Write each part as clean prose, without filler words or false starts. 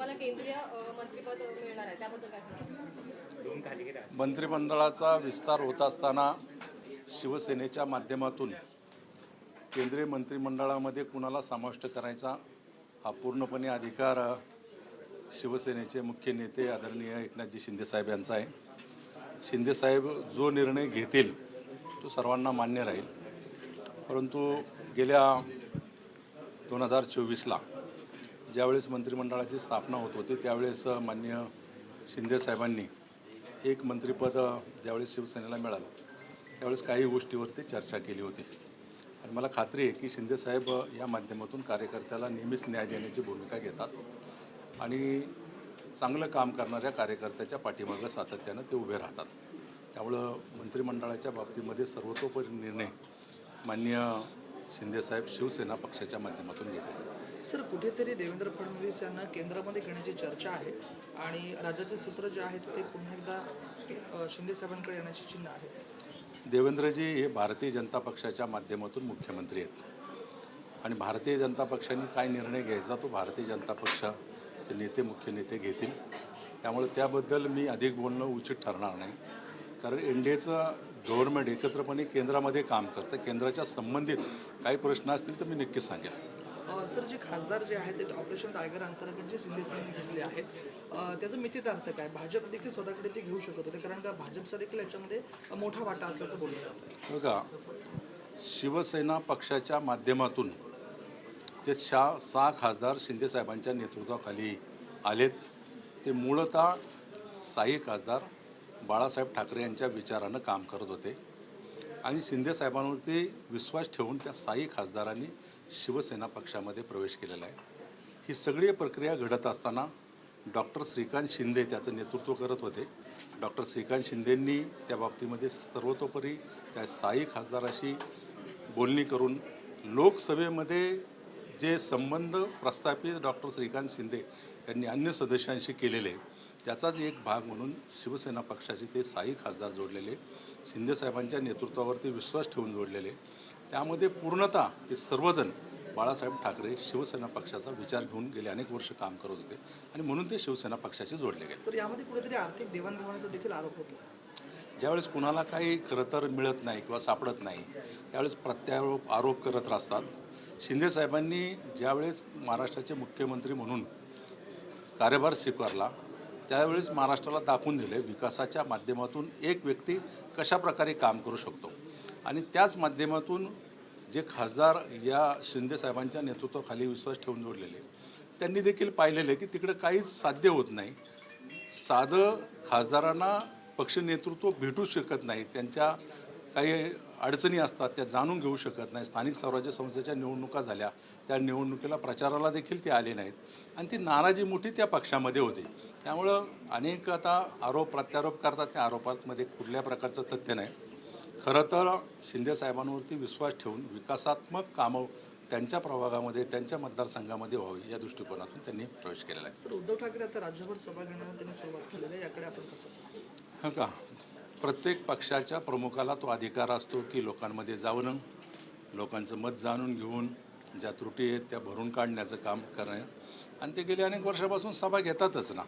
तुम्हाला केंद्रीय मंत्रिपद मिळणार आहे, त्याबद्दल काय सांगाल? मंत्रिमंडळाचा विस्तार होत असताना शिवसेनेच्या माध्यमातून केंद्रीय मंत्रिमंडळामध्ये कुणाला समाविष्ट करायचा हा पूर्णपणे अधिकार शिवसेनेचे मुख्य नेते आदरणीय एकनाथजी शिंदेसाहेब यांचा आहे. शिंदेसाहेब जो निर्णय घेतील तो सर्वांना मान्य राहील. परंतु गेल्या 2024ला ज्यावेळेस मंत्रिमंडळाची स्थापना होत होती त्यावेळेस माननीय शिंदेसाहेबांनी एक मंत्रिपद ज्यावेळेस शिवसेनेला मिळालं त्यावेळेस काही गोष्टीवरती चर्चा केली होती आणि मला खात्री आहे की शिंदेसाहेब या माध्यमातून कार्यकर्त्याला नेहमीच न्याय देण्याची भूमिका घेतात आणि चांगलं काम करणाऱ्या कार्यकर्त्याच्या पाठीमागं सातत्यानं ते उभे राहतात. त्यामुळं मंत्रिमंडळाच्या बाबतीमध्ये सर्वतोपरी निर्णय माननीय शिंदेसाहेब शिवसेना पक्षाच्या माध्यमातून घेतील. सर, कुठेतरी देवेंद्र फडणवीस यांना केंद्रामध्ये घेण्याची चर्चा आहे आणि राज्याचे सूत्र जे आहेत ते पुन्हा एकदा शिंदेसाहेबांकडे येण्याची चिन्ह आहे. देवेंद्रजी हे भारतीय जनता पक्षाच्या माध्यमातून मुख्यमंत्री आहेत आणि भारतीय जनता पक्षाने काय निर्णय घ्यायचा तो भारतीय जनता पक्षाचे नेते मुख्य नेते घेतील. त्यामुळे त्याबद्दल मी अधिक बोलणं उचित ठरणार नाही, कारण एनडीएचं गव्हर्नमेंट एकत्रपणे केंद्रामध्ये काम करतं. केंद्राच्या संबंधित काही प्रश्न असतील तर मी नक्कीच सांगेल. सर, जे खासदार जे आहेत ते ऑपरेशन टायगर अंतर्गत जे शिंदेसाहेबांनी घेतले आहेत त्याचा मितीत अर्थ काय? भाजप देखील स्वतःकडे ते घेऊ शकत होते, कारण का भाजपचा देखील याच्यामध्ये मोठा वाटा असल्याचं बोललं जातं. बघा, शिवसेना पक्षाच्या माध्यमातून जे 6 खासदार शिंदेसाहेबांच्या नेतृत्वाखाली आलेत ते मूळतः 6 खासदार बाळासाहेब ठाकरे यांच्या विचारानं काम करत होते आणि शिंदेसाहेबांवरती विश्वास ठेवून त्या 6 खासदारांनी शिवसेना पक्षामध्ये प्रवेश केलेला आहे. ही सगळी प्रक्रिया घडत असताना डॉक्टर श्रीकांत शिंदे त्याचं नेतृत्व करत होते. डॉक्टर श्रीकांत शिंदेंनी त्या बाबतीमध्ये सर्वतोपरी त्या 6 खासदाराशी बोलणी करून लोकसभेमध्ये जे संबंध प्रस्थापित डॉक्टर श्रीकांत शिंदे यांनी अन्य सदस्यांशी केलेले त्याचाच एक भाग म्हणून शिवसेना पक्षाचे ते 6 खासदार जोडलेले, शिंदेसाहेबांच्या नेतृत्वावरती विश्वास ठेवून जोडलेले. त्यामध्ये पूर्णतः ते सर्वजण बाळासाहेब ठाकरे शिवसेना पक्षाचा विचार घेऊन गेले अनेक वर्ष काम करत होते आणि म्हणून ते शिवसेना पक्षाशी जोडले गेले. सर, यामध्ये कुठेतरी आर्थिक देवाणघेवाणीचा देखील आरोप होतो. ज्यावेळेस कुणाला काही खरं तर मिळत नाही किंवा सापडत नाही त्यावेळेस प्रत्यारोप आरोप करत असतात. शिंदेसाहेबांनी ज्यावेळेस महाराष्ट्राचे मुख्यमंत्री म्हणून कार्यभार स्वीकारला त्यावेळेस महाराष्ट्राला दाखवून दिले विकासाच्या माध्यमातून एक व्यक्ती कशाप्रकारे काम करू शकतो आणि त्याच माध्यमातून जे खासदार या शिंदेसाहेबांच्या नेतृत्वाखाली विश्वास ठेवून जोडलेले त्यांनी देखील पाहिलेले की तिकडे काहीच साध्य होत नाही. साधं खासदारांना पक्ष नेतृत्व भेटू शकत नाही, त्यांच्या काही अडचणी असतात त्या जाणून घेऊ शकत नाही. स्थानिक स्वराज्य संस्थेच्या निवडणुका झाल्या, त्या निवडणुकीला प्रचाराला देखील ते आले नाहीत आणि ती नाराजी मोठी त्या पक्षामध्ये होती. त्यामुळं अनेक आता आरोप प्रत्यारोप करतात, त्या आरोपांमध्ये कुठल्या प्रकारचं तथ्य नाही. खरं तर शिंदेसाहेबांवरती विश्वास ठेवून विकासात्मक कामं त्यांच्या प्रभागामध्ये त्यांच्या मतदारसंघामध्ये व्हावी या दृष्टिकोनातून त्यांनी प्रवेश केलेला आहे. सर, उद्धव ठाकरे आता राज्यभर सभा घेण्याला त्यांनी सुरुवात केलेली आहे, याकडे आपण कसं? का प्रत्येक पक्षाच्या प्रमुखाला तो अधिकार असतो की लोकांमध्ये जाऊन लोकांचं मत जाणून घेऊन ज्या त्रुटी आहेत त्या भरून काढण्याचं काम करणं आणि ते गेल्या अनेक वर्षापासून सभा घेतातच ना.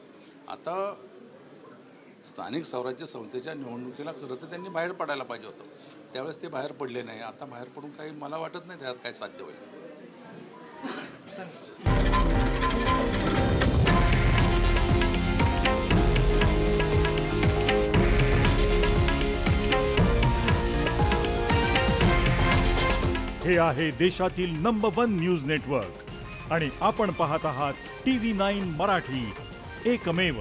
आता स्थानिक स्वराज्य संस्थेच्या निवडणुकीला खरं तर त्यांनी बाहेर पडायला पाहिजे होतं, त्यावेळेस ते बाहेर पडले नाही. आता बाहेर पडून काही मला वाटत नाही त्यात काय साध्य होईल. हे आहे देशातील नंबर 1 न्यूज नेटवर्क आणि आपण पाहत आहात TV9 मराठी, एकमेव.